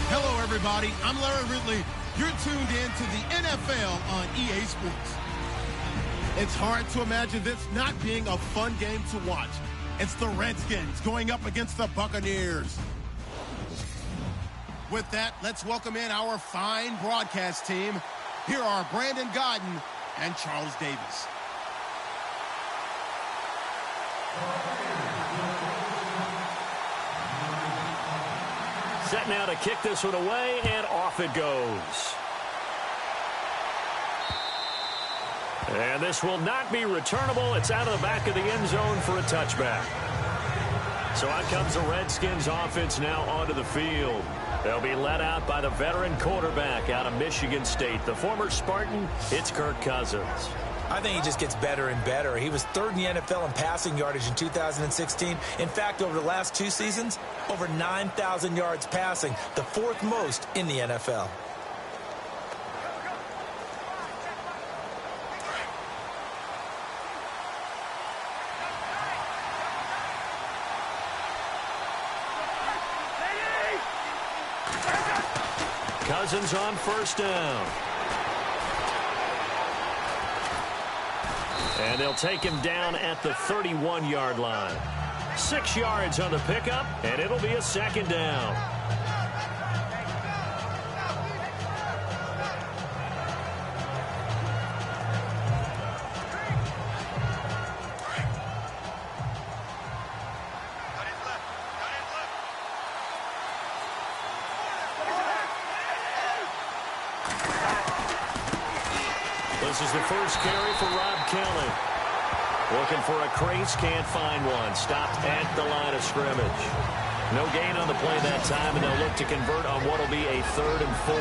Hello, everybody. I'm Larry Ridley. You're tuned in to the NFL on EA Sports. It's hard to imagine this not being a fun game to watch. It's the Redskins going up against the Buccaneers. With that, let's welcome in our fine broadcast team. Here are Brandon Godden and Charles Davis. Set now to kick this one away, and off it goes. And this will not be returnable. It's out of the back of the end zone for a touchback. So out comes the Redskins offense now onto the field. They'll be led out by the veteran quarterback out of Michigan State. The former Spartan, it's Kirk Cousins. I think he just gets better and better. He was third in the NFL in passing yardage in 2016. In fact, over the last 2 seasons, over 9,000 yards passing, the 4th most in the NFL. Cousins on first down. And they'll take him down at the 31-yard line. 6 yards on the pickup, and it'll be a second down. This is the first carry for Rob Kelly. Looking for a crease, can't find one. Stopped at the line of scrimmage. No gain on the play that time, and they'll look to convert on what will be a 3rd and 4.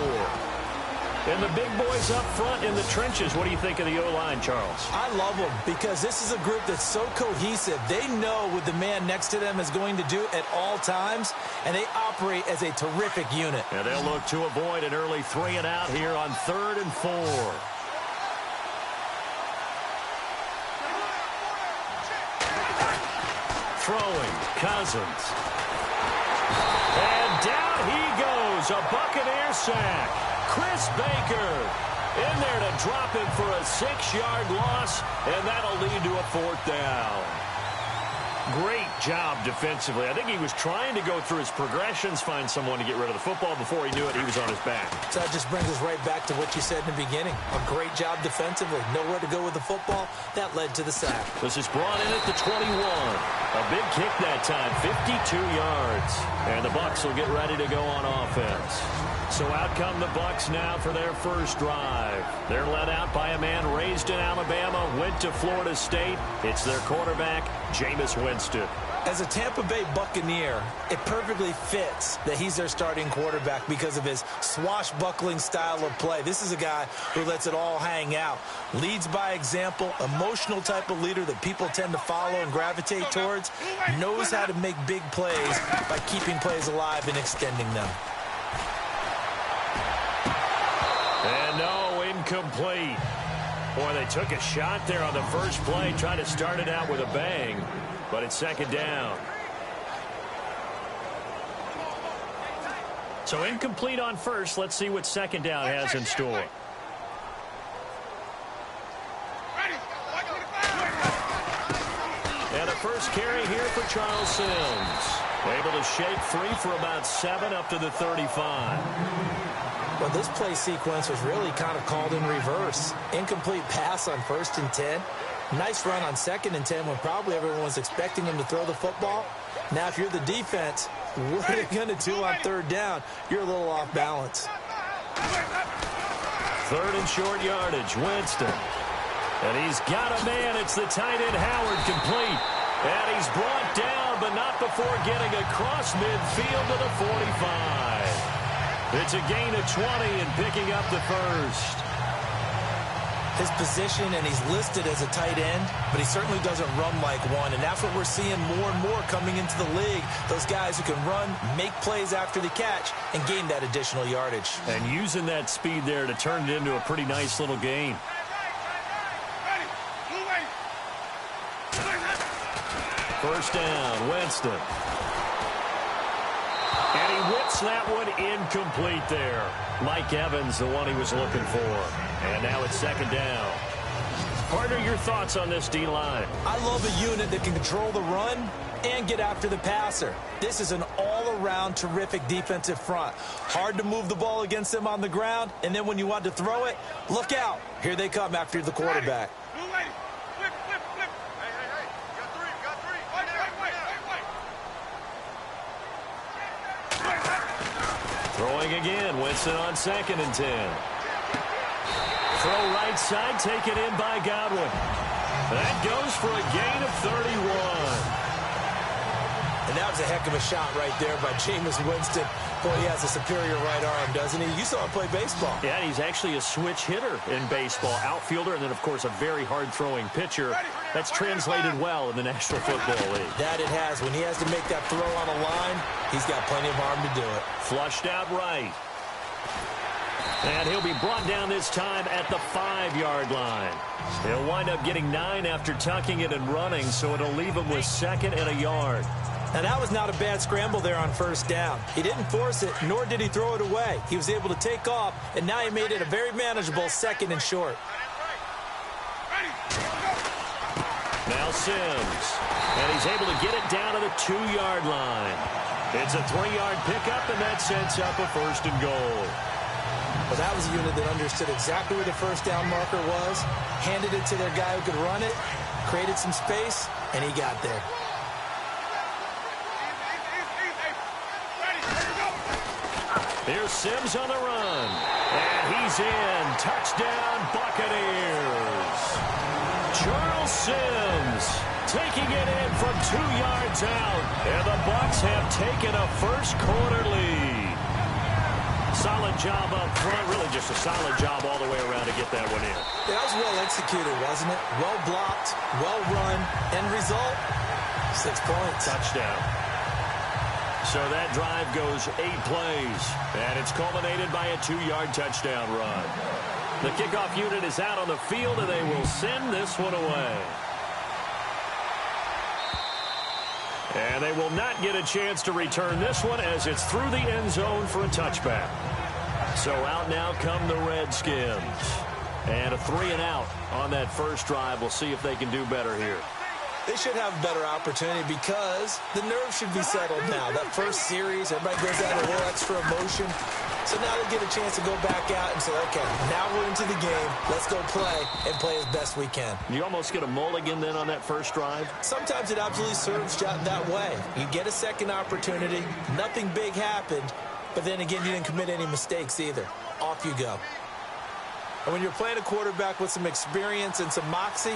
And the big boys up front in the trenches. What do you think of the O-line, Charles? I love them because this is a group that's so cohesive. They know what the man next to them is going to do at all times, and they operate as a terrific unit. And they'll look to avoid an early 3 and out here on 3rd and 4. Throwing, Cousins. And down he goes, a Buccaneer sack. Chris Baker in there to drop him for a 6-yard loss, and that'll lead to a 4th down. Great job defensively. I think he was trying to go through his progressions, find someone to get rid of the football. Before he knew it, he was on his back. So that just brings us right back to what you said in the beginning. A great job defensively. Nowhere to go with the football. That led to the sack. This is brought in at the 21. A big kick that time, 52 yards. And the Bucs will get ready to go on offense. So out come the Bucs now for their first drive. They're led out by a man raised in Alabama, went to Florida State. It's their quarterback, Jameis Winston. As a Tampa Bay Buccaneer, it perfectly fits that he's their starting quarterback because of his swashbuckling style of play. This is a guy who lets it all hang out, leads by example, emotional type of leader that people tend to follow and gravitate towards, knows how to make big plays by keeping plays alive and extending them. And no, incomplete. Boy, they took a shot there on the first play, trying to start it out with a bang, but it's 2nd down. So incomplete on first. Let's see what 2nd down has in store. And a first carry here for Charles Sims. Able to shake free for about 7 up to the 35. Well, this play sequence was really kind of called in reverse. Incomplete pass on 1st and 10. Nice run on 2nd and 10 when probably everyone was expecting him to throw the football. Now, if you're the defense, what are you going to do on 3rd down? You're a little off balance. 3rd and short yardage, Winston. And he's got a man. It's the tight end, Howard, complete. And he's brought down, but not before getting across midfield to the 45. It's a gain of 20 and picking up the first. His position, and he's listed as a tight end, but he certainly doesn't run like one, and that's what we're seeing more and more coming into the league. Those guys who can run, make plays after the catch, and gain that additional yardage. And using that speed there to turn it into a pretty nice little gain. First down, Winston. And he whips that one incomplete there. Mike Evans, the one he was looking for. And now it's second down. Partner, your thoughts on this D-line? I love a unit that can control the run and get after the passer. This is an all-around terrific defensive front. Hard to move the ball against them on the ground, and then when you want to throw it, look out. Here they come after the quarterback. Throwing again, Winston on 2nd and 10. Throw right side, taken in by Godwin. That goes for a gain of 31. And that was a heck of a shot right there by Jameis Winston. Boy, he has a superior right arm, doesn't he? You saw him play baseball. Yeah, and he's actually a switch hitter in baseball. Outfielder, and then, of course, a very hard-throwing pitcher. That's translated well in the National Football League. That it has. When he has to make that throw on a line, he's got plenty of arm to do it. Flushed out right. And he'll be brought down this time at the 5-yard line. He'll wind up getting 9 after tucking it and running, so it'll leave him with 2nd and a yard. Now, that was not a bad scramble there on 1st down. He didn't force it, nor did he throw it away. He was able to take off, and now he made it a very manageable 2nd and short. Now Sims. And he's able to get it down to the 2-yard line. It's a 3-yard pickup, and that sets up a 1st and goal. Well, that was a unit that understood exactly where the 1st down marker was, handed it to their guy who could run it, created some space, and he got there. Here's Sims on the run. And he's in. Touchdown, Buccaneers. Charles Sims taking it in from 2 yards out. And the Bucs have taken a first-quarter lead. Solid job up front. Really just a solid job all the way around to get that one in. Yeah, that was well executed, wasn't it? Well blocked, well run. End result, 6 points. Touchdown. So that drive goes 8 plays, and it's culminated by a 2-yard touchdown run. The kickoff unit is out on the field, and they will send this one away. And they will not get a chance to return this one as it's through the end zone for a touchback. So out now come the Redskins. And a 3-and-out on that first drive. We'll see if they can do better here. They should have a better opportunity because the nerves should be settled now. That first series, everybody goes out a little extra emotion. So now they get a chance to go back out and say, okay, now we're into the game. Let's go play and play as best we can. You almost get a mulligan then on that first drive? Sometimes it absolutely serves that way. You get a second opportunity. Nothing big happened. But then again, you didn't commit any mistakes either. Off you go. And when you're playing a quarterback with some experience and some moxie,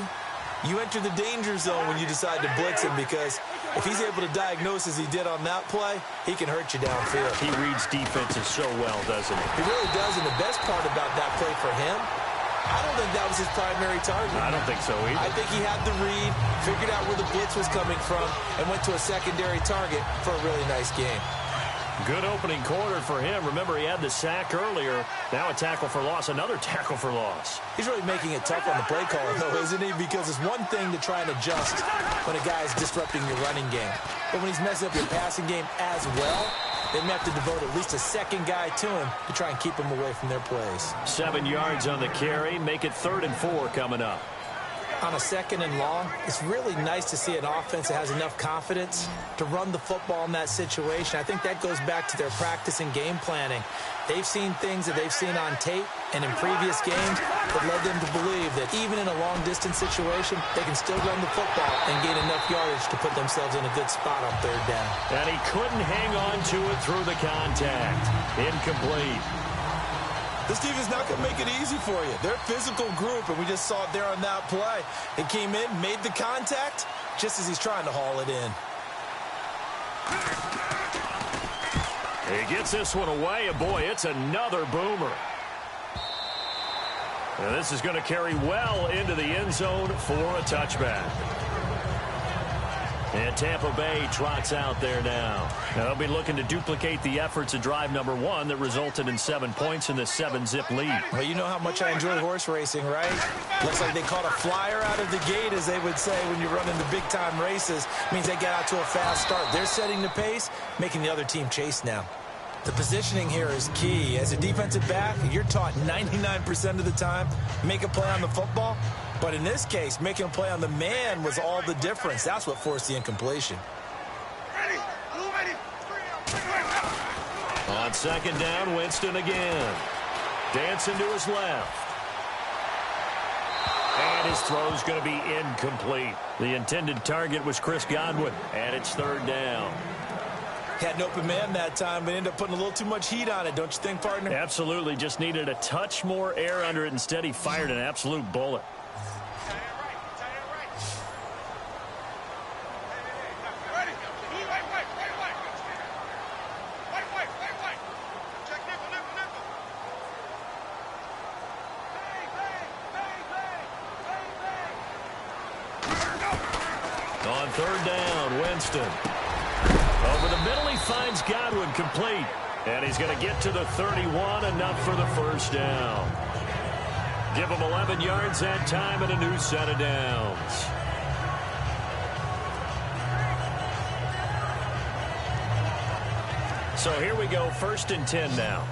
you enter the danger zone when you decide to blitz him because if he's able to diagnose as he did on that play, he can hurt you downfield. He reads defenses so well, doesn't he? He really does, and the best part about that play for him, I don't think that was his primary target. I don't think so either. I think he had the read, figured out where the blitz was coming from, and went to a secondary target for a really nice game. Good opening quarter for him. Remember, he had the sack earlier. Now a tackle for loss, another tackle for loss. He's really making it tough on the play caller, though, isn't he? Because it's one thing to try and adjust when a guy is disrupting your running game. But when he's messing up your passing game as well, they may have to devote at least a second guy to him to try and keep him away from their plays. 7 yards on the carry. Make it 3rd and 4 coming up. On a 2nd and long, it's really nice to see an offense that has enough confidence to run the football in that situation. I think that goes back to their practice and game planning. They've seen things that they've seen on tape and in previous games that led them to believe that even in a long-distance situation, they can still run the football and gain enough yardage to put themselves in a good spot on 3rd down. And he couldn't hang on to it through the contact. Incomplete. This team is not going to make it easy for you. They're a physical group, and we just saw it there on that play. It came in, made the contact, just as he's trying to haul it in. He gets this one away, and boy, it's another boomer. And this is going to carry well into the end zone for a touchback. And Tampa Bay trots out there now. Now they'll be looking to duplicate the efforts of drive number 1 that resulted in 7 points in this 7-zip lead. Well, you know how much I enjoy horse racing, right? Looks like they caught a flyer out of the gate, as they would say when you're running the big-time races. Means they get out to a fast start. They're setting the pace, making the other team chase now. The positioning here is key. As a defensive back, you're taught 99% of the time, make a play on the football. But in this case, making a play on the man was all the difference. That's what forced the incompletion. On second down, Winston again. Dancing to his left. And his throw's going to be incomplete. The intended target was Chris Godwin, and it's third down. Had an open man that time, but ended up putting a little too much heat on it, don't you think, partner? Absolutely. Just needed a touch more air under it. Instead, he fired an absolute bullet. On third down, Winston. Over the middle, he finds Godwin complete. And he's going to get to the 31, enough for the first down. Give him 11 yards that time and a new set of downs. So here we go, 1st and 10 now.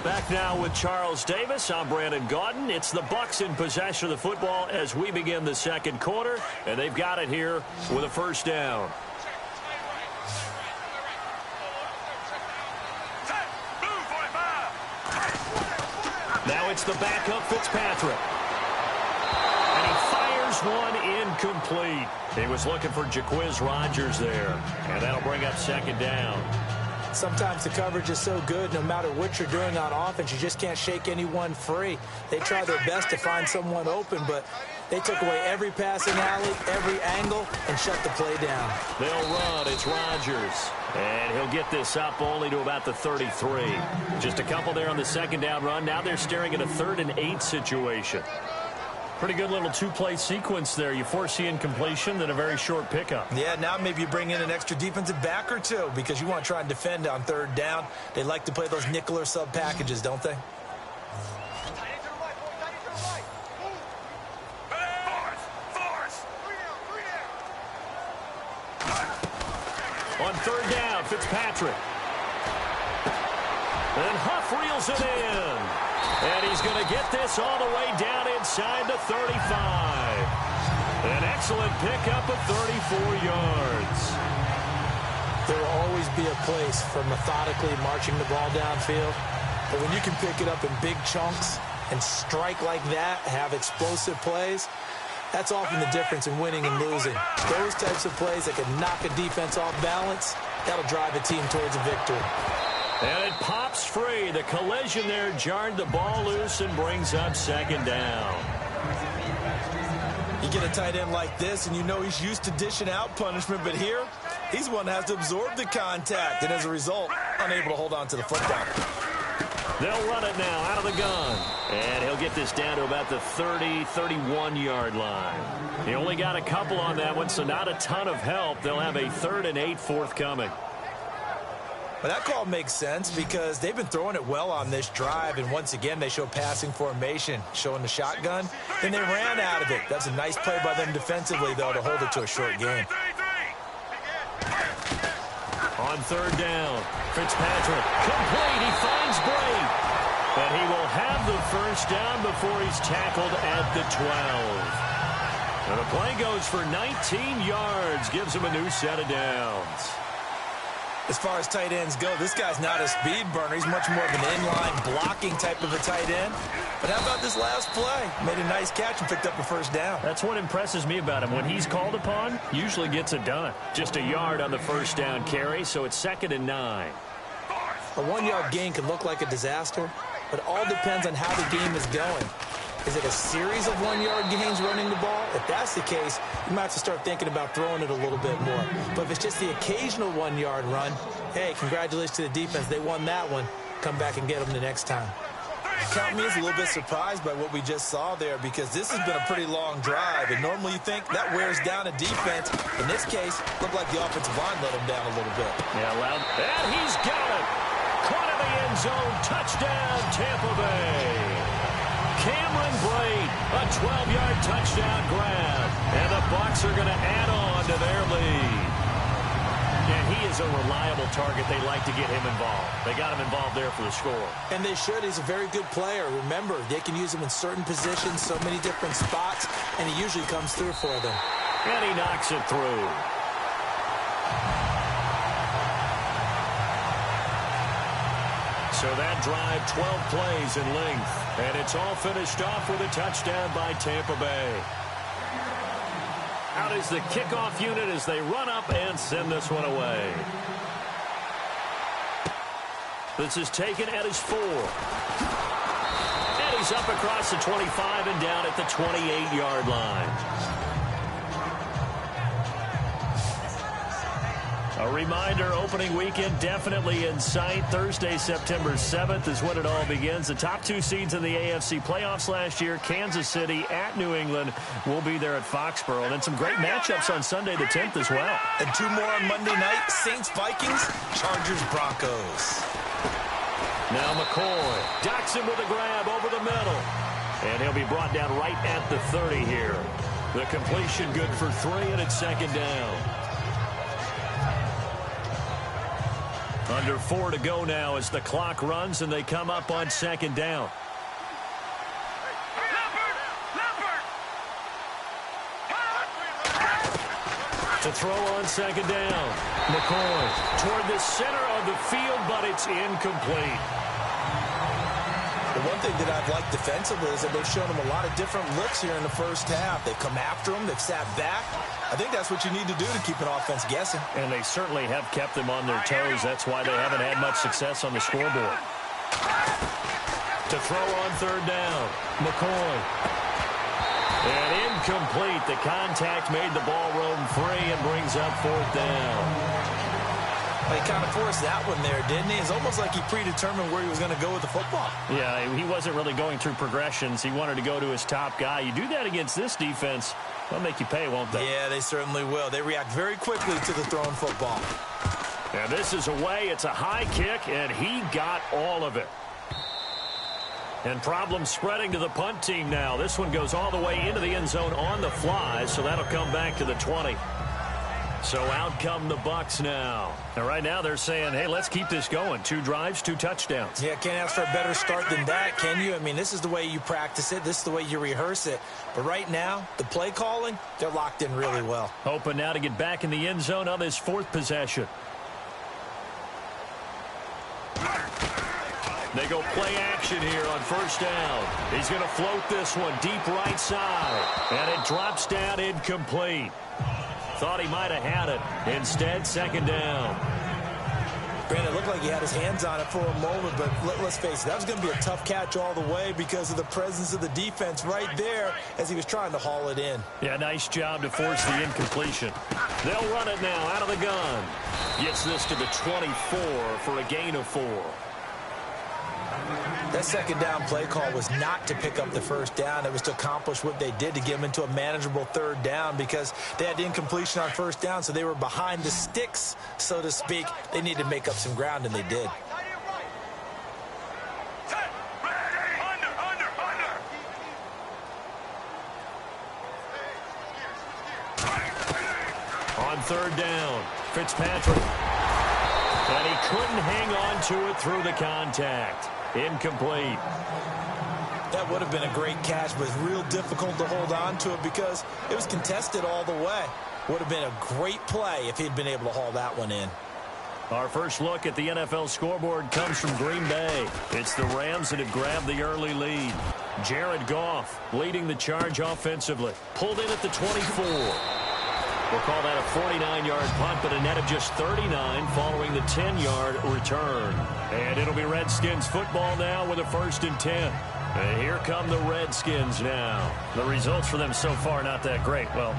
Back now with Charles Davis. I'm Brandon Gaudin. It's the Bucs in possession of the football as we begin the second quarter, and they've got it here with a first down. Now it's the backup Fitzpatrick. And he fires one incomplete. He was looking for Jaquiz Rodgers there, and that'll bring up second down. Sometimes the coverage is so good, no matter what you're doing on offense, you just can't shake anyone free. They try their best to find someone open, but they took away every passing alley, every angle, and shut the play down. They'll run. It's Rodgers. And he'll get this up only to about the 33. Just a couple there on the second down run. Now they're staring at a 3rd and 8 situation. Pretty good little two-play sequence there. You force the incompletion, then a very short pickup. Yeah, now maybe you bring in an extra defensive back or two because you want to try and defend on third down. They like to play those nickel or sub packages, don't they? On third down, Fitzpatrick. And Huff reels it in. And he's going to get this all the way down inside the 35. An excellent pickup of 34 yards. There will always be a place for methodically marching the ball downfield. But when you can pick it up in big chunks and strike like that, have explosive plays, that's often the difference in winning and losing. Those types of plays that can knock a defense off balance, that'll drive a team towards a victory. And it pops free. The collision there jarred the ball loose and brings up second down. You get a tight end like this, and you know he's used to dishing out punishment, but here, he's the one that has to absorb the contact, and as a result, unable to hold on to the football. They'll run it now out of the gun. And he'll get this down to about the 30, 31-yard line. He only got a couple on that one, so not a ton of help. They'll have a 3rd and 8 forthcoming. But that call makes sense because they've been throwing it well on this drive, and once again they show passing formation, showing the shotgun, and they ran out of it. That's a nice play by them defensively, though, to hold it to a short game. On third down, Fitzpatrick, complete, he finds Bray, and he will have the first down before he's tackled at the 12. And the play goes for 19 yards, gives him a new set of downs. As far as tight ends go, this guy's not a speed burner. He's much more of an inline blocking type of a tight end. But how about this last play? Made a nice catch and picked up a first down. That's what impresses me about him. When he's called upon, usually gets it done. Just a yard on the first down carry, so it's 2nd and 9. A 1-yard gain can look like a disaster, but it all depends on how the game is going. Is it a series of 1-yard gains running the ball? If that's the case, you might have to start thinking about throwing it a little bit more. But if it's just the occasional 1-yard run, hey, congratulations to the defense. They won that one. Come back and get them the next time. Count me as a little bit surprised by what we just saw there, because this has been a pretty long drive, and normally you think that wears down a defense. In this case, looked like the offensive line let him down a little bit. Yeah, loud. And he's got it. Caught in the end zone. Touchdown, Tampa Bay. Cameron Brate, a 12-yard touchdown grab. And the Bucs are going to add on to their lead. And he is a reliable target. They like to get him involved. They got him involved there for the score. And they should. He's a very good player. Remember, they can use him in certain positions, so many different spots, and he usually comes through for them. And he knocks it through. So that drive, 12 plays in length. And it's all finished off with a touchdown by Tampa Bay. Out is the kickoff unit as they run up and send this one away. This is taken at his 4. And he's up across the 25 and down at the 28-yard line. A reminder, opening weekend definitely in sight. Thursday, September 7th is when it all begins. The top 2 seeds in the AFC playoffs last year, Kansas City at New England, will be there at Foxborough. And then some great matchups on Sunday the 10th as well. And 2 more on Monday night, Saints-Vikings, Chargers-Broncos. Now McCoy docks him with a grab over the middle. And he'll be brought down right at the 30 here. The completion good for 3, and it's second down. Under 4 to go now as the clock runs and they come up on second down. To throw on second down. McCoy toward the center of the field, but it's incomplete. The one thing that I've liked defensively is that they've shown him a lot of different looks here in the first half. They've come after him. They've sat back. I think that's what you need to do to keep an offense guessing. And they certainly have kept them on their toes. That's why they haven't had much success on the scoreboard. To throw on third down. McCoy. And incomplete. The contact made the ball roam free and brings up fourth down. He kind of forced that one there, didn't he? It's almost like he predetermined where he was going to go with the football. Yeah, he wasn't really going through progressions. He wanted to go to his top guy. You do that against this defense, they'll make you pay, won't they? Yeah, they certainly will. They react very quickly to the thrown football. And this is away. It's a high kick, and he got all of it. And problems spreading to the punt team now. This one goes all the way into the end zone on the fly, so that'll come back to the 20. So out come the Bucs now. And right now they're saying, hey, let's keep this going. 2 drives, 2 touchdowns. Yeah, can't ask for a better start than that, can you? I mean, this is the way you practice it. This is the way you rehearse it. But right now, the play calling, they're locked in really well. Hoping now to get back in the end zone on this 4th possession. They go play action here on first down. He's going to float this one deep right side. And it drops down incomplete. Thought he might have had it. Instead, second down. Brandon, it looked like he had his hands on it for a moment, but let's face it, that was going to be a tough catch all the way because of the presence of the defense right there as he was trying to haul it in. Yeah, nice job to force the incompletion. They'll run it now out of the gun. Gets this to the 24 for a gain of 4. That second down play call was not to pick up the first down. It was to accomplish what they did to get them into a manageable third down because they had incompletion on first down, so they were behind the sticks, so to speak. They needed to make up some ground, and they did. On third down, Fitzpatrick. And he couldn't hang on to it through the contact. Incomplete. That would have been a great catch, but it's real difficult to hold on to it because it was contested all the way. Would have been a great play if he'd been able to haul that one in. Our first look at the NFL scoreboard comes from Green Bay. It's the Rams that have grabbed the early lead. Jared Goff leading the charge offensively. Pulled in at the 24. We'll call that a 49-yard punt, but a net of just 39 following the 10-yard return. And it'll be Redskins football now with a 1st and 10. And here come the Redskins now. The results for them so far not that great. Well,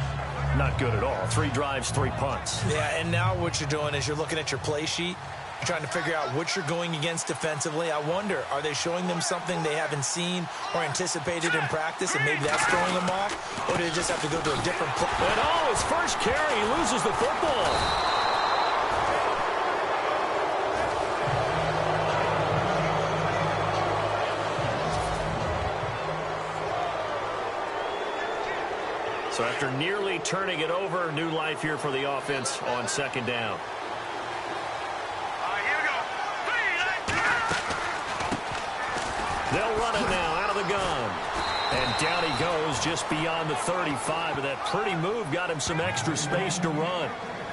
not good at all. 3 drives, 3 punts. Yeah, and now what you're doing is you're looking at your play sheet. You're trying to figure out what you're going against defensively. I wonder, are they showing them something they haven't seen or anticipated in practice, and maybe that's throwing them off? Or do they just have to go to a different play? And his first carry, he loses the football. So after nearly turning it over, new life here for the offense on second down. They'll run it now out of the gun. And down he goes just beyond the 35. But that pretty move got him some extra space to run.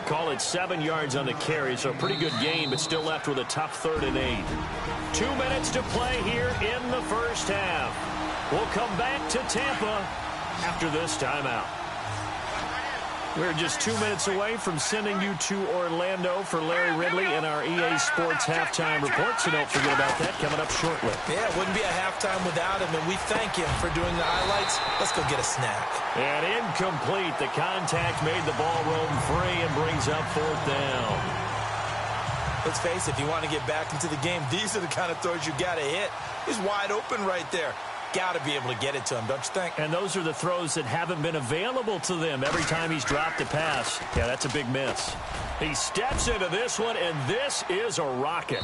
Call it 7 yards on the carry, so a pretty good gain, but still left with a tough 3rd and 8. 2 minutes to play here in the first half. We'll come back to Tampa after this timeout. We're just 2 minutes away from sending you to Orlando for Larry Ridley and our EA Sports halftime report, so don't forget about that coming up shortly. Yeah, it wouldn't be a halftime without him, and we thank him for doing the highlights. Let's go get a snack. And incomplete. The contact made the ball roam free and brings up 4th down. Let's face it, if you want to get back into the game, these are the kind of throws you got to hit. He's wide open right there. Got to be able to get it to him, don't you think? And those are the throws that haven't been available to them every time he's dropped a pass. Yeah, that's a big miss. He steps into this one, and this is a rocket.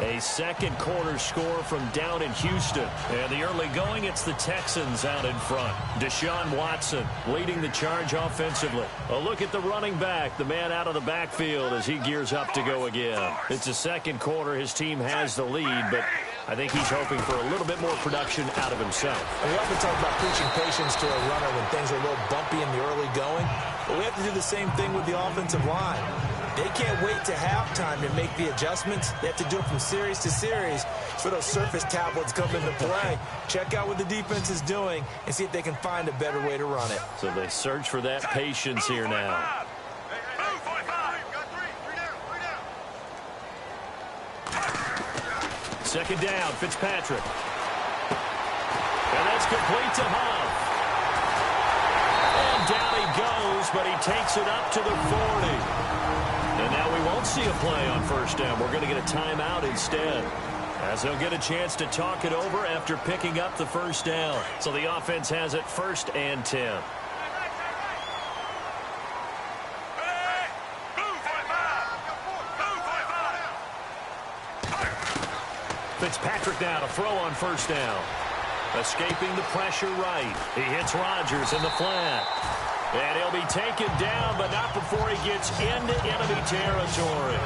A second quarter score from down in Houston. And the early going, it's the Texans out in front. Deshaun Watson leading the charge offensively. A look at the running back, the man out of the backfield as he gears up to go again. It's the second quarter. His team has the lead, but I think he's hoping for a little bit more production out of himself. And we often talk about preaching patience to a runner when things are a little bumpy in the early going, but we have to do the same thing with the offensive line. They can't wait to halftime to make the adjustments. They have to do it from series to series so those surface tablets come into play. Check out what the defense is doing and see if they can find a better way to run it. So they search for that patience here now. Second down, Fitzpatrick. And that's complete to Huff. And down he goes, but he takes it up to the 40. And now we won't see a play on first down. We're going to get a timeout instead, as they'll get a chance to talk it over after picking up the first down. So the offense has it 1st and 10. Fitzpatrick now to throw on first down. Escaping the pressure right. He hits Rodgers in the flat. And he'll be taken down, but not before he gets into enemy territory.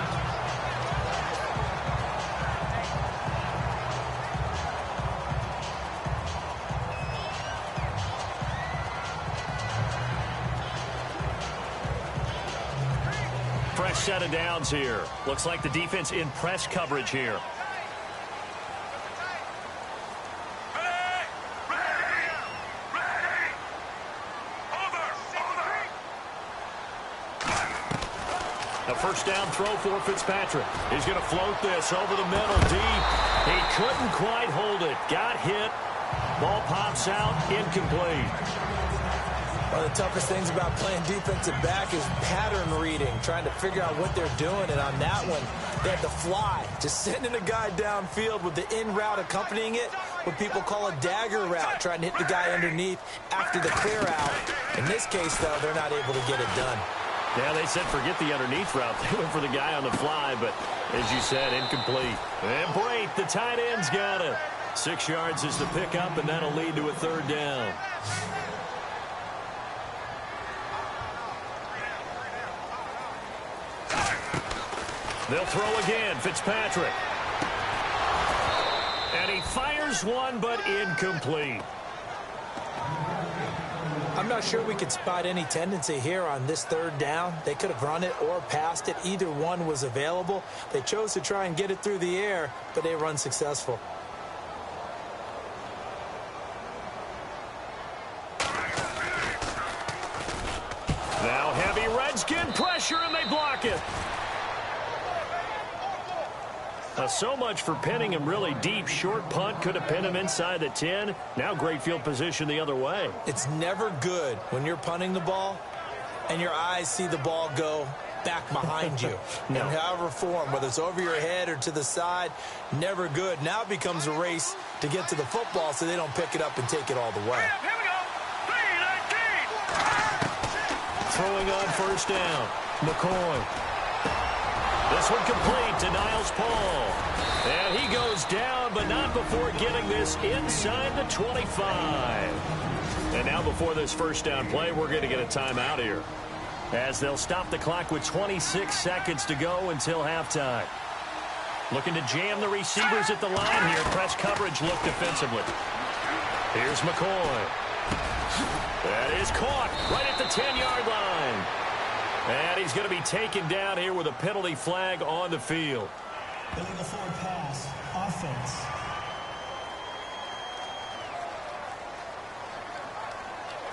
Fresh set of downs here. Looks like the defense in press coverage here. A first down throw for Fitzpatrick. He's going to float this over the middle deep. He couldn't quite hold it. Got hit. Ball pops out. Incomplete. One of the toughest things about playing defensive back is pattern reading, trying to figure out what they're doing. And on that one, they had to fly, just sending a guy downfield with the in route accompanying it, what people call a dagger route, trying to hit the guy underneath after the clear out. In this case, though, they're not able to get it done. Yeah, they said forget the underneath route. They went for the guy on the fly, but as you said, incomplete. And Brate, the tight end's got it. 6 yards is the pickup, and that'll lead to a 3rd down. They'll throw again, Fitzpatrick. And he fires one, but incomplete. I'm not sure we could spot any tendency here on this 3rd down. They could have run it or passed it. Either one was available. They chose to try and get it through the air, but they were unsuccessful. Now heavy Redskin pressure, and they block it. So much for pinning him really deep. Short punt could have pinned him inside the 10. Now great field position the other way. It's never good when you're punting the ball and your eyes see the ball go back behind you. No. In however form, whether it's over your head or to the side, never good. Now it becomes a race to get to the football so they don't pick it up and take it all the way. Here we go. 3-19. Throwing on first down. McCoy. This one complete to Niles Paul. And he goes down, but not before getting this inside the 25. And now before this first down play, we're going to get a timeout here, as they'll stop the clock with 26 seconds to go until halftime. Looking to jam the receivers at the line here. Press coverage look defensively. Here's McCoy. That is caught right at the 10-yard line. And he's going to be taken down here with a penalty flag on the field. Illegal forward pass. Offense.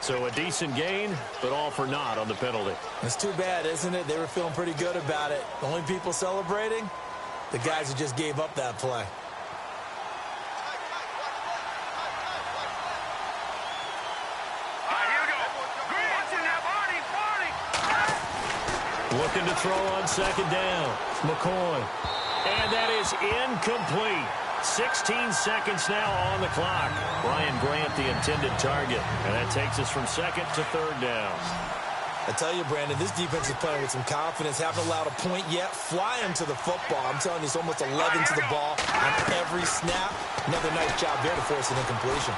So a decent gain, but all for naught on the penalty. It's too bad, isn't it? They were feeling pretty good about it. The only people celebrating, the guys who just gave up that play. Here we go. Watching that, Barney. Looking to throw on second down. McCoy. And that is incomplete. 16 seconds now on the clock. Ryan Grant, the intended target. And that takes us from second to third down. I tell you, Brandon, this defense is playing with some confidence. Haven't allowed a point yet. Flying to the football. I'm telling you, it's almost 11 to the ball on every snap. Another nice job there to force an incompletion.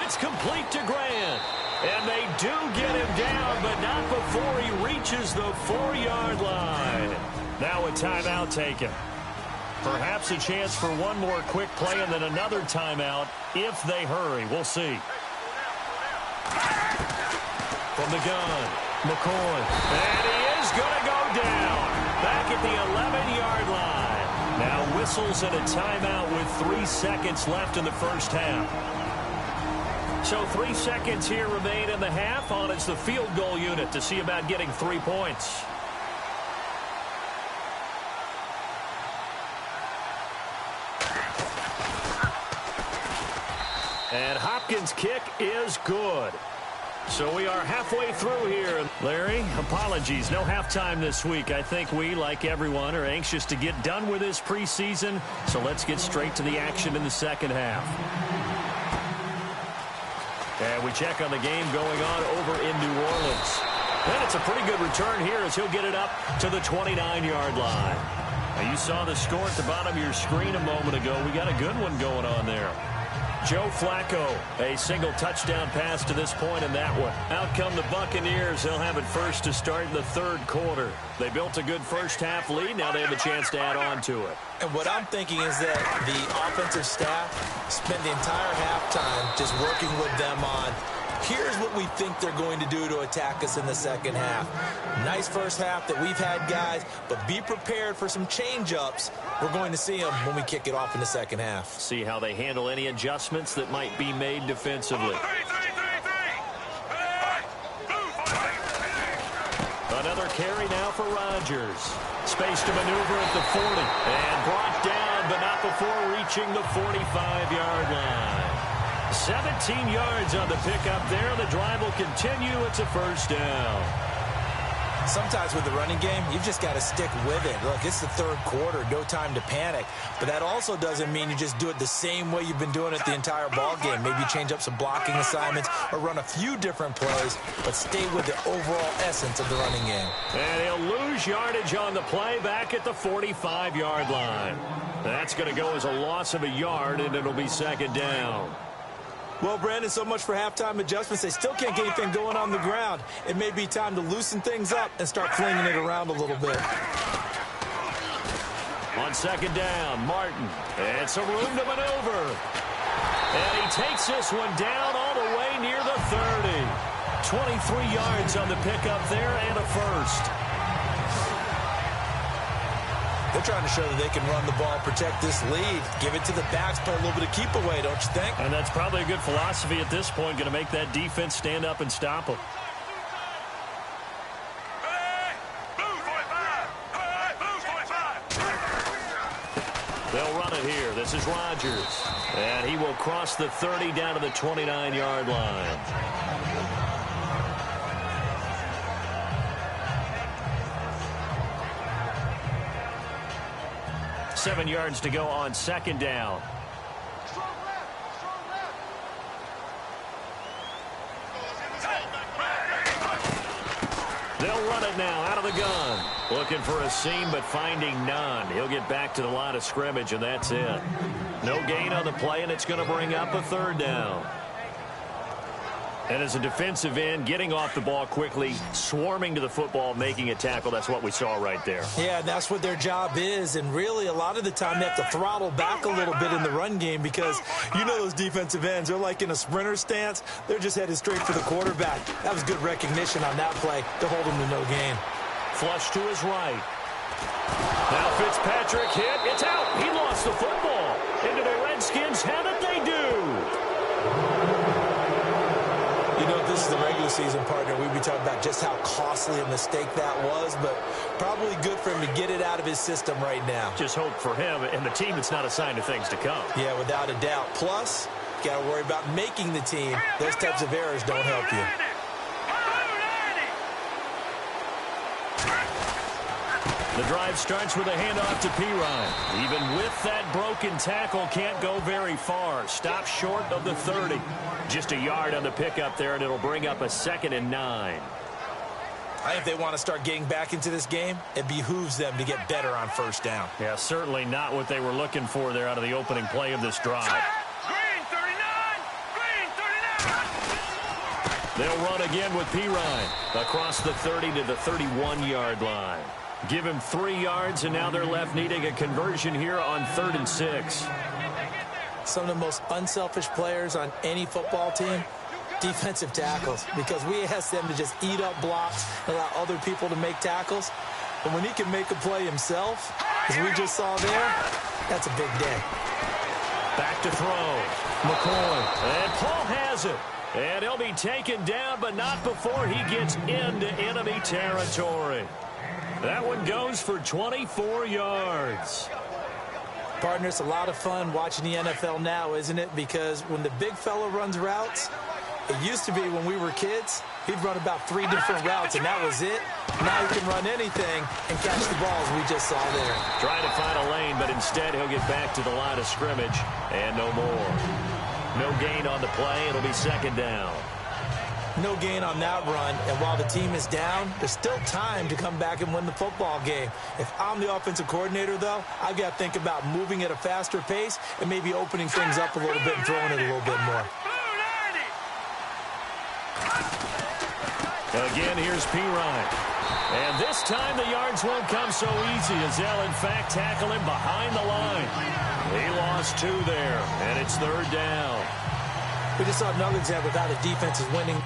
It's complete to Grant. And they do get him down, but not before he reaches the 4-yard line. Now a timeout taken. Perhaps a chance for one more quick play and then another timeout if they hurry. We'll see. From the gun, McCoy. And he is going to go down. Back at the 11-yard line. Now whistles and a timeout with 3 seconds left in the first half. So 3 seconds here remain in the half. On it's the field goal unit to see about getting 3 points. And Hopkins' kick is good. So we are halfway through here. Larry, apologies. No halftime this week. I think we, like everyone, are anxious to get done with this preseason. So let's get straight to the action in the second half. And we check on the game going on over in New Orleans. And it's a pretty good return here as he'll get it up to the 29-yard line. Now you saw the score at the bottom of your screen a moment ago. We got a good one going on there. Joe Flacco, a single touchdown pass to this point in that one. Out come the Buccaneers. They'll have it first to start in the third quarter. They built a good first half lead. Now they have a chance to add on to it. And what I'm thinking is that the offensive staff spent the entire halftime just working with them on, here's what we think they're going to do to attack us in the second half. Nice first half that we've had, guys, but be prepared for some change-ups. We're going to see them when we kick it off in the second half. See how they handle any adjustments that might be made defensively. Another carry now for Rodgers. Space to maneuver at the 40. And brought down, but not before reaching the 45-yard line. 17 yards on the pickup there. The drive will continue. It's a first down. Sometimes with the running game, you've just got to stick with it. Look, it's the third quarter, no time to panic. But that also doesn't mean you just do it the same way you've been doing it the entire ball game. Maybe change up some blocking assignments or run a few different plays, but stay with the overall essence of the running game. And he'll lose yardage on the play back at the 45-yard line. That's going to go as a loss of a yard, and it'll be second down. Well, Brandon, so much for halftime adjustments. They still can't get anything going on the ground. It may be time to loosen things up and start flinging it around a little bit. On second down, Martin. And some room to maneuver. And he takes this one down all the way near the 30. 23 yards on the pickup there and a first. They're trying to show that they can run the ball, protect this lead, give it to the backs, play a little bit of keep away, don't you think? And that's probably a good philosophy at this point, going to make that defense stand up and stop them. They'll run it here. This is Rodgers. And he will cross the 30 down to the 29-yard line. 7 yards to go on second down. They'll run it now out of the gun. Looking for a seam, but finding none. He'll get back to the line of scrimmage, and that's it. No gain on the play, and it's going to bring up a third down. And as a defensive end, getting off the ball quickly, swarming to the football, making a tackle, that's what we saw right there. Yeah, that's what their job is. And really, a lot of the time, they have to throttle back a little bit in the run game because you know those defensive ends, they're like in a sprinter stance. They're just headed straight for the quarterback. That was good recognition on that play to hold him to no gain. Flush to his right. Now Fitzpatrick hit. It's out. He lost the football. Into the Redskins' hand that they do. You know, if this is the regular season, partner, we'd be talking about just how costly a mistake that was, but probably good for him to get it out of his system right now. Just hope for him and the team it's not a sign of things to come. Yeah, without a doubt. Plus, you got to worry about making the team. Those types of errors don't help you. The drive starts with a handoff to Pirine. Even with that broken tackle, can't go very far. Stop short of the 30. Just a yard on the pickup there, and it'll bring up a 2nd and 9. I think if they want to start getting back into this game, it behooves them to get better on first down. Yeah, certainly not what they were looking for there out of the opening play of this drive. Green 39! Green 39! They'll run again with Pirine across the 30 to the 31-yard line. Give him 3 yards, and now they're left needing a conversion here on 3rd and 6. Some of the most unselfish players on any football team, defensive tackles, because we ask them to just eat up blocks, allow other people to make tackles. But when he can make a play himself, as we just saw there, that's a big day. Back to throw. McCoy. And Paul has it. And he'll be taken down, but not before he gets into enemy territory. That one goes for 24 yards. Partner, it's a lot of fun watching the NFL now, isn't it? Because when the big fella runs routes, it used to be when we were kids, he'd run about 3 different routes, and that was it. Now he can run anything and catch the balls we just saw there. Trying to find a lane, but instead he'll get back to the line of scrimmage, and no more. No gain on the play. It'll be 2nd down. No gain on that run, and while the team is down, there's still time to come back and win the football game. If I'm the offensive coordinator, though, I've got to think about moving at a faster pace and maybe opening things up a little bit and throwing it a little bit more. Again, here's Pirine. And this time the yards won't come so easy as they'll, in fact, tackle him behind the line. He lost 2 there, and it's 3rd down. We just saw another example of how the defense is winning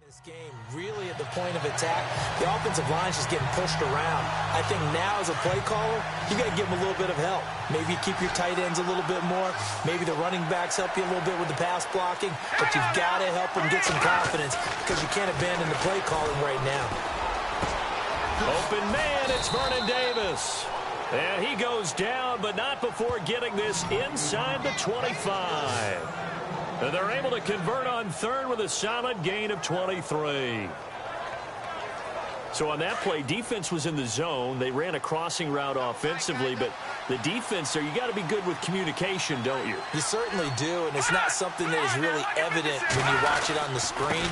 this game. Really at the point of attack, the offensive line's just getting pushed around. I think now as a play caller, you got to give them a little bit of help. Maybe keep your tight ends a little bit more. Maybe the running backs help you a little bit with the pass blocking. But you've got to help them get some confidence because you can't abandon the play calling right now. Open man, it's Vernon Davis. And he goes down, but not before getting this inside the 25. And they're able to convert on 3rd with a solid gain of 23. So on that play, defense was in the zone. They ran a crossing route offensively, but the defense there, you got to be good with communication, don't you? You certainly do, and it's not something that is really evident when you watch it on the screen.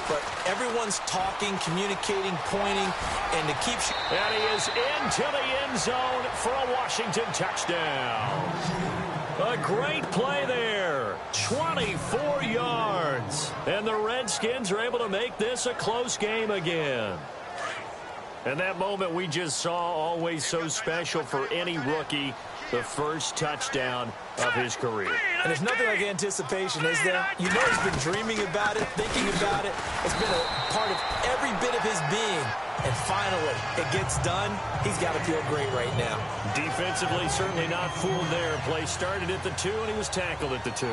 But everyone's talking, communicating, pointing, and to keep... And he is into the end zone for a Washington touchdown. A great play there. 24 yards. And the Redskins are able to make this a close game again. And that moment we just saw, always so special for any rookie, the first touchdown of his career. And there's nothing like anticipation, is there? You know he's been dreaming about it, thinking about it. It's been a part of every bit of his being. And finally, it gets done. He's got to feel great right now. Defensively, certainly not fooled there. Play started at the 2, and he was tackled at the 2.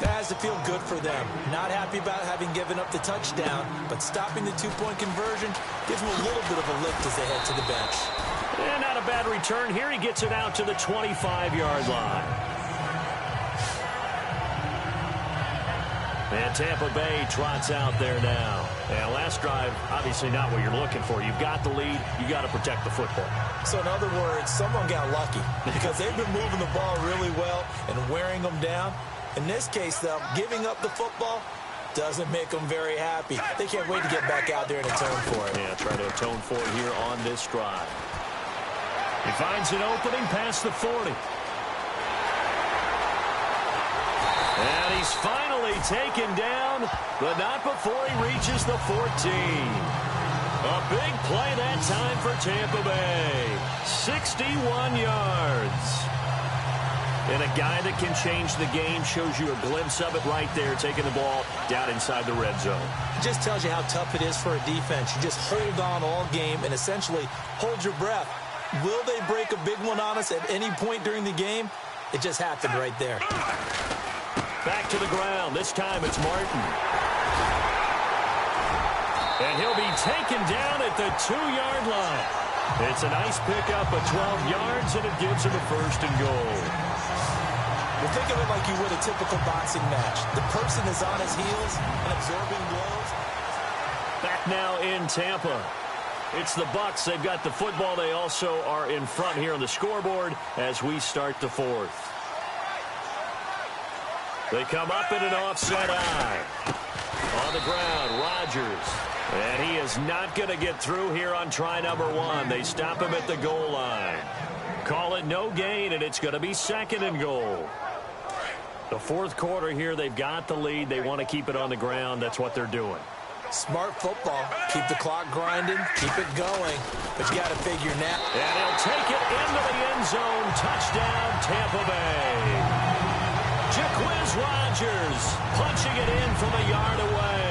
That has to feel good for them. Not happy about having given up the touchdown, but stopping the 2-point conversion gives them a little bit of a lift as they head to the bench. And not a bad return here. He gets it out to the 25-yard line. And Tampa Bay trots out there now. Yeah, last drive, obviously not what you're looking for. You've got the lead. You got to protect the football. So in other words, someone got lucky because they've been moving the ball really well and wearing them down. In this case, though, giving up the football doesn't make them very happy. They can't wait to get back out there and atone for it. Yeah, try to atone for it here on this drive. He finds an opening past the 40. And he's finally taken down, but not before he reaches the 14. A big play that time for Tampa Bay. 61 yards. And a guy that can change the game, shows you a glimpse of it right there, taking the ball down inside the red zone. It just tells you how tough it is for a defense. You just hold on all game and essentially hold your breath. Will they break a big one on us at any point during the game? It just happened right there. Back to the ground. This time it's Martin. And he'll be taken down at the 2-yard line. It's a nice pickup of 12 yards, and it gives him a first and goal. Well, think of it like you would a typical boxing match. The person is on his heels and absorbing blows. Back now in Tampa. It's the Bucs. They've got the football. They also are in front here on the scoreboard as we start the fourth. They come up in an offside eye. On the ground, Rodgers. And he is not going to get through here on try number 1. They stop him at the goal line. Call it no gain, and it's going to be second and goal. The fourth quarter here, they've got the lead. They want to keep it on the ground. That's what they're doing. Smart football. Keep the clock grinding. Keep it going. But you got to figure now. And he'll take it into the end zone. Touchdown, Tampa Bay. Jaquiz Rodgers punching it in from a yard away.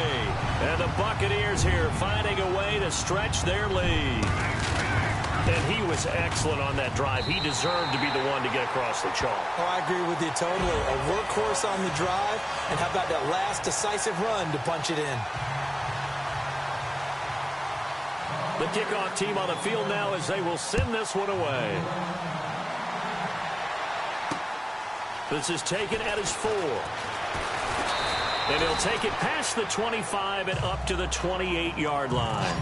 And the Buccaneers here finding a way to stretch their lead. And he was excellent on that drive. He deserved to be the one to get across the chalk. Oh, I agree with you totally. A workhorse on the drive. And how about that last decisive run to punch it in? The kickoff team on the field now as they will send this one away. This is taken at his 4. And he'll take it past the 25 and up to the 28-yard line.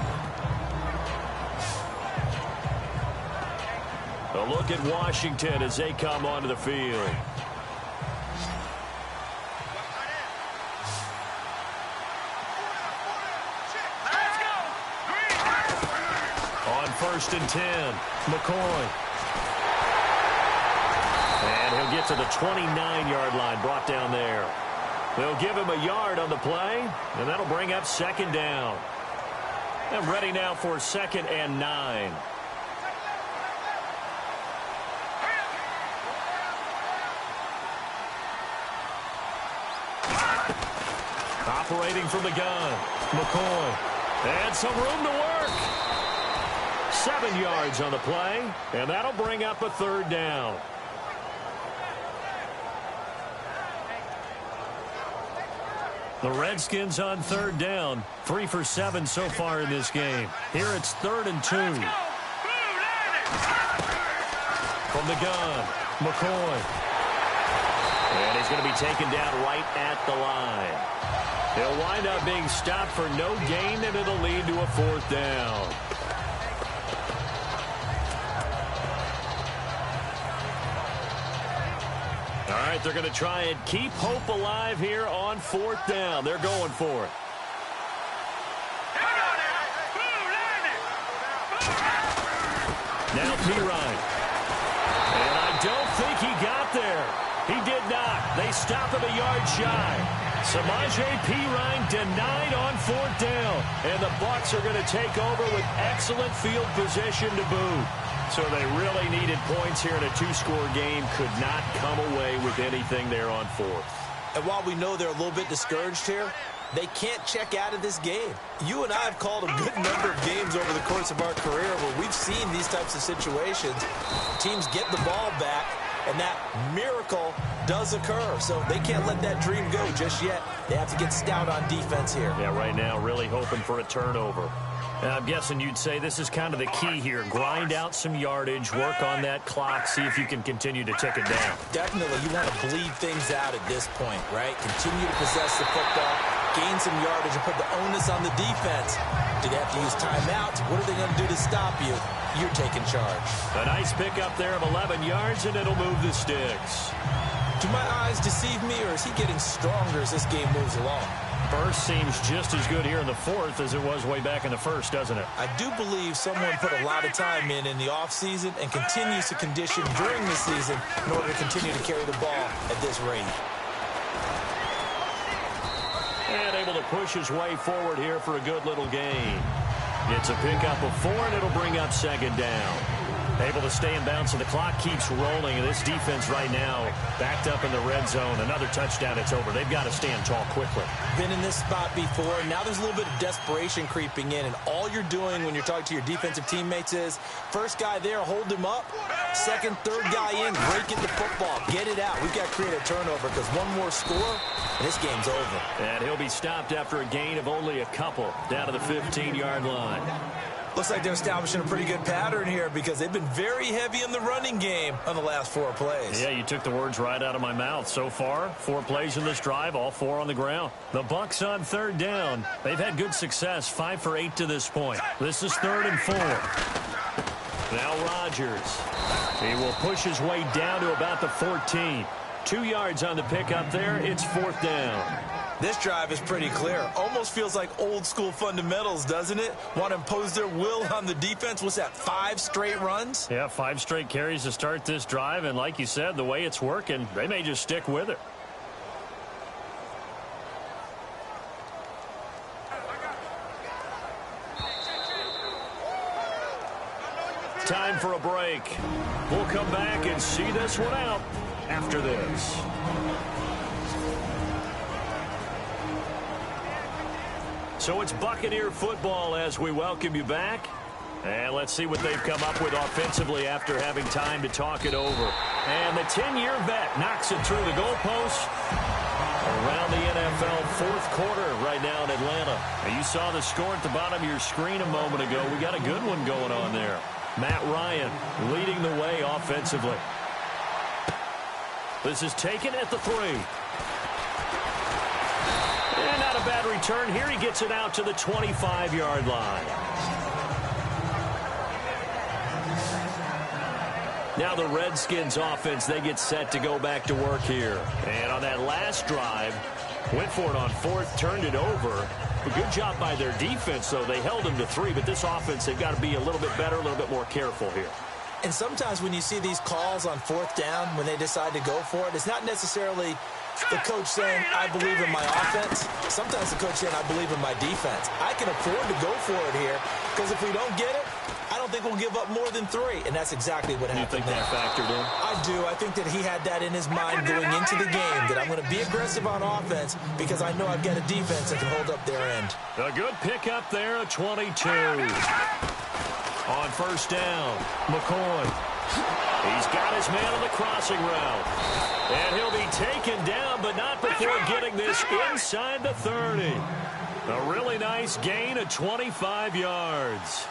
A look at Washington as they come onto the field. On 1st and 10, McCoy. And he'll get to the 29-yard line, brought down there. They'll give him a yard on the play, and that'll bring up second down. And ready now for 2nd and 9. Operating from the gun, McCoy. And some room to work. 7 yards on the play, and that'll bring up a 3rd down. The Redskins on 3rd down. 3 for 7 so far in this game. Here it's 3rd and 2. From the gun, McCoy. And he's going to be taken down right at the line. He'll wind up being stopped for no gain, and it'll lead to a 4th down. All right, they're going to try and keep hope alive here on 4th down. They're going for it. Now Pirine. And I don't think he got there. He did not. They stop him a yard shy. Samaje Pirine denied on 4th down. And the Bucs are going to take over with excellent field position to boot. So they really needed points here in a 2-score game. Could not come away with anything there on 4th. And while we know they're a little bit discouraged here, they can't check out of this game. You and I have called a good number of games over the course of our career where we've seen these types of situations. Teams get the ball back, and that miracle does occur. So they can't let that dream go just yet. They have to get stout on defense here. Yeah, right now really hoping for a turnover. And I'm guessing you'd say this is kind of the key here. Grind out some yardage, work on that clock, see if you can continue to tick it down. Definitely, you want to bleed things out at this point, right? Continue to possess the football, gain some yardage and put the onus on the defense. Do they have to use timeouts? What are they going to do to stop you? You're taking charge. A nice pickup there of 11 yards, and it'll move the sticks. Do my eyes deceive me, or is he getting stronger as this game moves along? First seems just as good here in the fourth as it was way back in the first, doesn't it? I do believe someone put a lot of time in the offseason and continues to condition during the season in order to continue to carry the ball at this rate. And able to push his way forward here for a good little gain. It's a pickup of 4, and it'll bring up second down. Able to stay in bounds, and the clock keeps rolling. And this defense right now backed up in the red zone. Another touchdown, it's over. They've got to stand tall quickly. Been in this spot before. Now there's a little bit of desperation creeping in. And all you're doing when you're talking to your defensive teammates is, first guy there, hold him up. Second, third guy in, break it the football. Get it out. We've got to create a turnover because one more score, and this game's over. And he'll be stopped after a gain of only a couple down to the 15-yard line. Looks like they're establishing a pretty good pattern here because they've been very heavy in the running game on the last 4 plays. Yeah, you took the words right out of my mouth. So far, 4 plays in this drive, all 4 on the ground. The Bucs on third down. They've had good success, 5 for 8 to this point. This is 3rd and 4. Now Rodgers. He will push his way down to about the 14. 2 yards on the pickup there. It's 4th down. This drive is pretty clear. Almost feels like old school fundamentals, doesn't it? Want to impose their will on the defense. What's that, 5 straight runs? Yeah, 5 straight carries to start this drive. And like you said, the way it's working, they may just stick with it. Time for a break. We'll come back and see this one out after this. So it's Buccaneer football as we welcome you back. And let's see what they've come up with offensively after having time to talk it over. And the 10-year vet knocks it through the goalpost. Around the NFL fourth quarter right now in Atlanta. And you saw the score at the bottom of your screen a moment ago. We got a good one going on there. Matt Ryan leading the way offensively. This is taken at the 3. And not a bad return here. He gets it out to the 25-yard line. Now the Redskins offense, they get set to go back to work here. And on that last drive, went for it on 4th, turned it over. A good job by their defense, though. They held them to 3, but this offense, they've got to be a little bit better, a little bit more careful here. And sometimes when you see these calls on 4th down, when they decide to go for it, it's not necessarily the coach saying, I believe in my offense. Sometimes the coach saying, I believe in my defense. I can afford to go for it here because if we don't get it, I don't think we'll give up more than 3. And that's exactly what happened. You think that factored in? I do. I think that he had that in his mind going into the game, that I'm going to be aggressive on offense because I know I've got a defense that can hold up their end. A good pickup there, a 22. On first down, McCoy. He's got his man on the crossing route. And he'll be taken down, but not before getting this inside the 30. A really nice gain of 25 yards.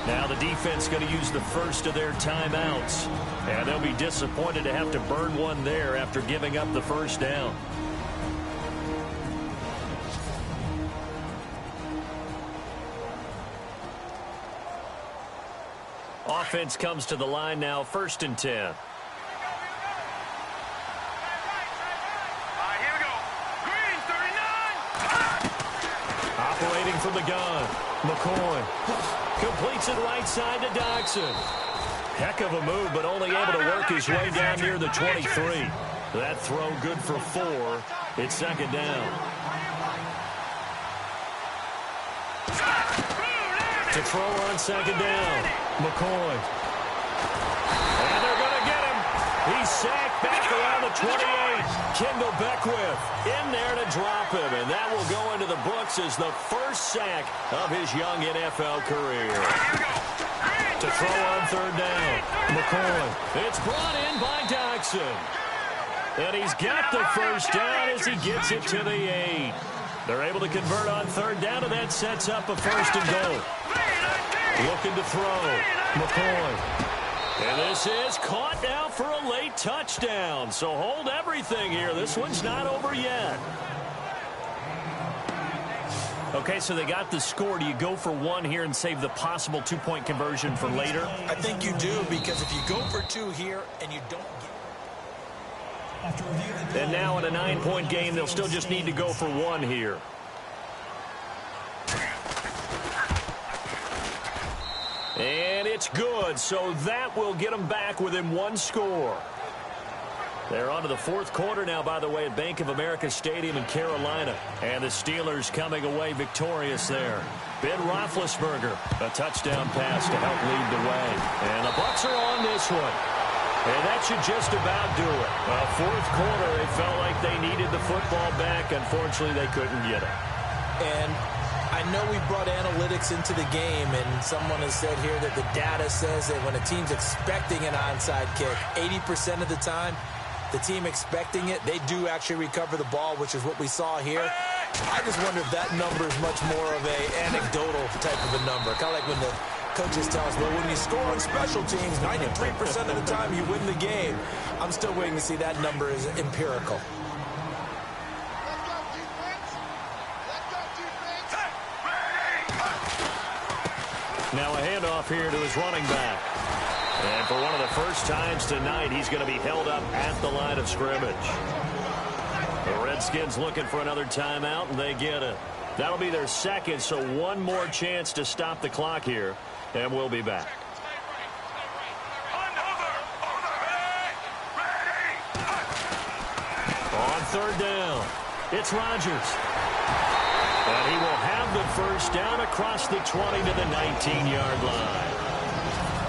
Now the defense going to use the first of their timeouts. And they'll be disappointed to have to burn one there after giving up the first down. Offense comes to the line now, 1st and 10. Here we go. Green, 39. Operating from the gun, McCoy completes it right side to Dodson. Heck of a move, but only able to work his way down near the 23. That throw good for 4. It's 2nd down. To throw on 2nd down, McCoy. And they're going to get him. He's sacked back around the 28. Kendall Beckwith in there to drop him. And that will go into the books as the first sack of his young NFL career. To throw on 3rd down, McCoy. It's brought in by Dodson. And he's got the first down as he gets it to the 8. They're able to convert on 3rd down, and that sets up a 1st and goal. Looking to throw, McCoy. And this is caught now for a late touchdown. So hold everything here. This one's not over yet. Okay, so they got the score. Do you go for one here and save the possible two-point conversion for later? I think you do, because if you go for two here and you don't get... And now in a 9-point game, they'll still just need to go for one here. And it's good, so that will get them back within one score. They're on to the fourth quarter now, by the way, at Bank of America Stadium in Carolina. And the Steelers coming away victorious there. Ben Roethlisberger, a touchdown pass to help lead the way. And the Bucs are on this one. And that should just about do it. Fourth quarter, they felt like they needed the football back. Unfortunately, they couldn't get it. And I know we brought analytics into the game, and someone has said here that the data says that when a team's expecting an onside kick, 80% of the time, the team expecting it, they do actually recover the ball, which is what we saw here. I just wonder if that number is much more of a anecdotal type of a number. Kind of like when the coaches tell us, well, when you score on special teams, 93% of the time you win the game. I'm still waiting to see that number is empirical. Now a handoff here to his running back. And for one of the first times tonight, he's going to be held up at the line of scrimmage. The Redskins looking for another timeout, and they get it. That'll be their second, so one more chance to stop the clock here, and we'll be back. On third down, it's Rodgers. And he will have the first down across the 20 to the 19-yard line.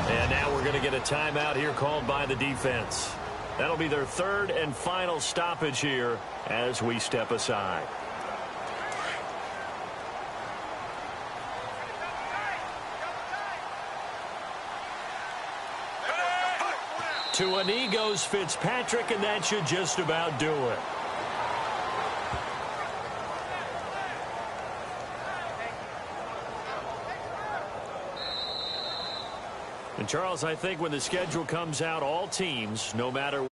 And now we're going to get a timeout here called by the defense. That'll be their third and final stoppage here as we step aside. To a knee goes Fitzpatrick, and that should just about do it. And, Charles, I think when the schedule comes out, all teams, no matter